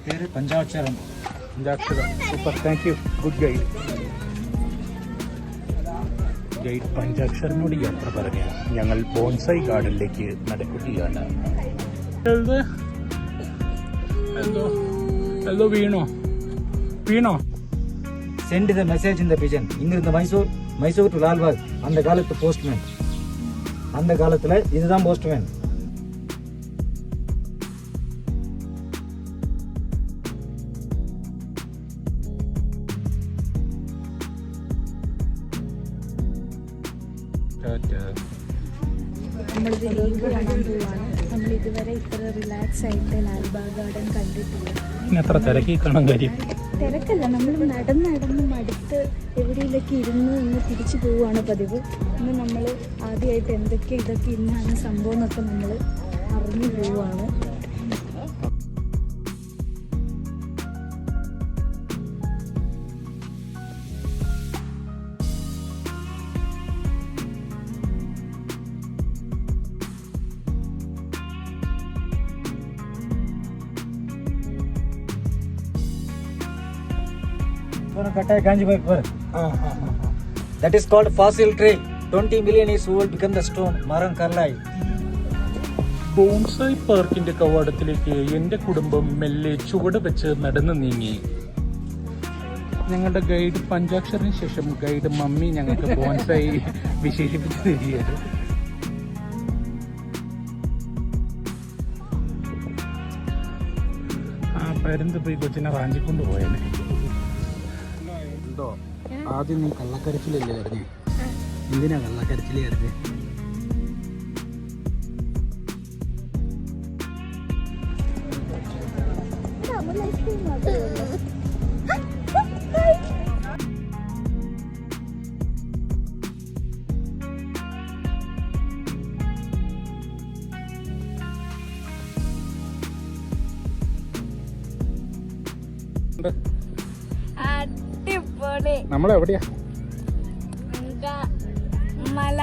പേര് Panchaksharam. Super, thank you. Good guide. Guide പഞ്ചാക്ഷരനോട് യാത്ര പറഞ്ഞ ഞങ്ങൾ ബോൺസായി ഗാർഡനിലേക്ക് നടക്കുകയാണ്. എന്തോ വീണോ? Send the message in the pigeon. ഇங்கிருந்து மைசூர் டு லால்பாக். அந்த காலத்து போஸ்ட்மேன். அந்த காலத்துல இதுதான் போஸ்ட்மேன். നമ്മളിത് ലീവ് കാണാൻ പോവാണ്. നമ്മൾ ഇതുവരെ ഇത്ര റിലാക്സ് ആയിട്ട് ലാൽബാഗ് ഗാർഡൻ കണ്ടിട്ടില്ല. എത്ര തിരക്കി കാണാൻ കാര്യം? തിരക്കല്ല, നമ്മൾ നടന്ന് മടുത്ത് എവിടെയെങ്കിലൊക്കെ ഇരുന്ന് ഇന്ന് തിരിച്ചു പോവുകയാണ് പതിവ്. ഇന്ന് നമ്മൾ ആദ്യമായിട്ട് ഇതൊക്കെ ഇന്നാണ് സംഭവം എന്നൊക്കെ നമ്മൾ അറിഞ്ഞു പോവുകയാണ്. Kattai Ganjibai per. That is called fossil tree. 20 million years old become the stone. Maran Karlai. Bonsai പാർക്കിന്റെ കവാടത്തിലേക്ക് എന്റെ കുടുംബം മെല്ലെ ചുവട് വെച്ച് നടന്നു നീങ്ങി. ഞങ്ങളുടെ ഗൈഡ് പഞ്ചാക്ഷരന് ശേഷം ഗൈഡ് മമ്മി ഞങ്ങൾക്ക് ബോൺസായി വിശേഷിപ്പിച്ചു തരികയാണ്. പരുന്ത് പോയി കൊച്ചിനെ റാഞ്ചിക്കൊണ്ട് പോയേനെ. ആദ്യം നീ കള്ളക്കരച്ചിലല്ലേ കരഞ്ഞേ? എന്തിനാ കള്ളക്കരച്ചിലേ കരഞ്ഞേ? നമ്മളെവിടെയാ? മല.